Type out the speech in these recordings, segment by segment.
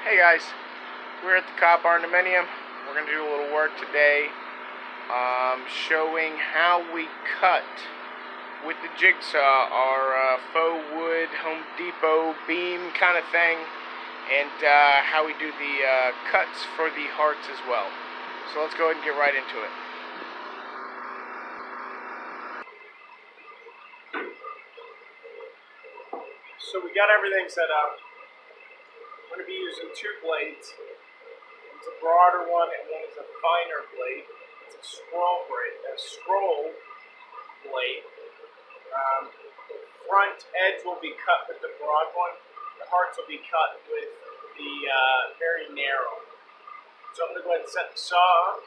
Hey guys, we're at the Barndominium. We're going to do a little work today showing how we cut with the jigsaw our faux wood Home Depot beam kind of thing, and how we do the cuts for the hearts as well. So let's go ahead and get right into it. So we got everything set up. I'm going to be using two blades. One's a broader one and one is a finer blade. It's a scroll blade. The front edge will be cut with the broad one. The hearts will be cut with the very narrow. So I'm going to go ahead and set the saw up.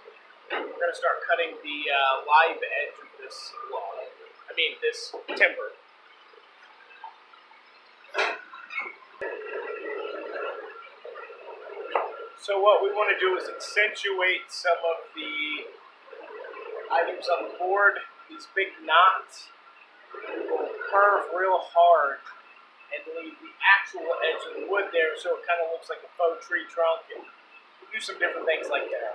We're going to start cutting the live edge of this this timber. So what we want to do is accentuate some of the items on the board. These big knots will curve real hard and leave the actual edge of the wood there, so it kind of looks like a faux tree trunk, and we'll do some different things like that.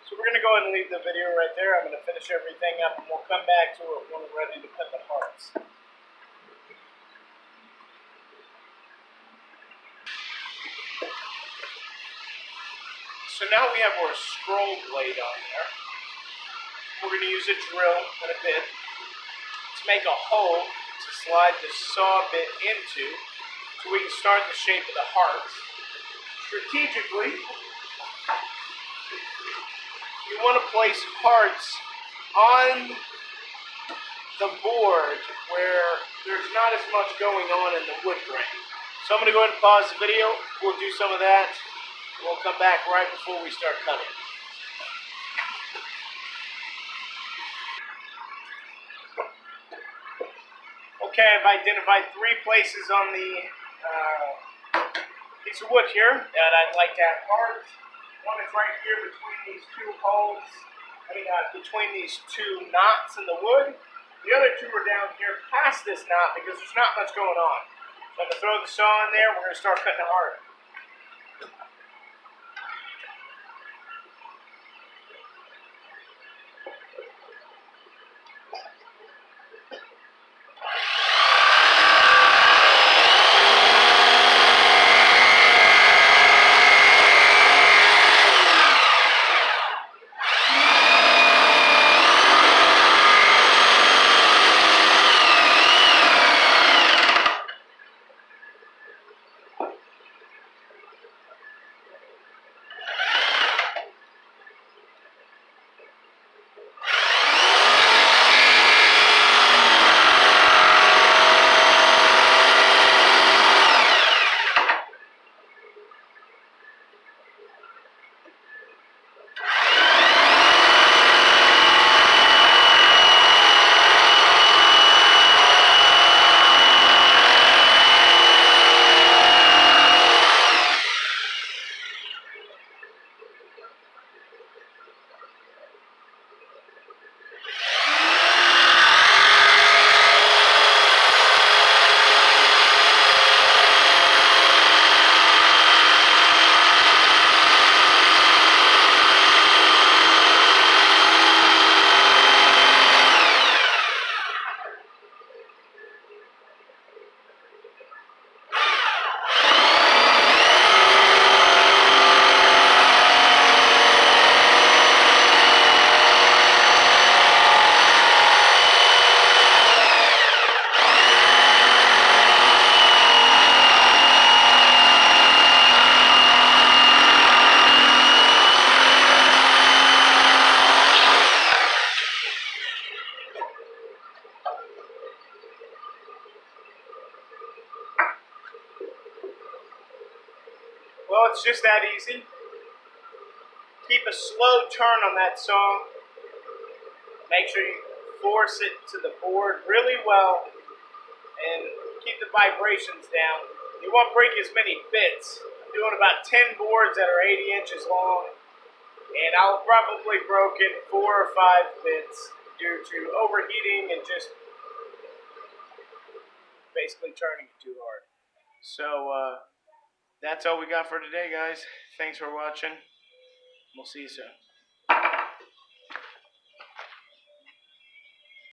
So we're going to go ahead and leave the video right there. I'm going to finish everything up, and we'll come back to it when we're ready to cut the hearts. So now we have our scroll blade on there. We're going to use a drill and a bit to make a hole to slide the saw bit into, so we can start the shape of the hearts. Strategically, you want to place hearts on the board where there's not as much going on in the wood grain. So I'm going to go ahead and pause the video. We'll do some of that. We'll come back right before we start cutting. Okay, I've identified 3 places on the piece of wood here that I'd like to have hearts. One is right here between these two holes, between these 2 knots in the wood. The other 2 are down here past this knot because there's not much going on. So I'm going to throw the saw in there. We're going to start cutting the heart. Well, it's just that easy. Keep a slow turn on that song. Make sure you force it to the board really well and keep the vibrations down. You won't break as many bits. I'm doing about 10 boards that are 80 inches long, and I'll probably broken 4 or 5 bits due to overheating and just basically turning it too hard. So that's all we got for today, guys. Thanks for watching. We'll see you soon.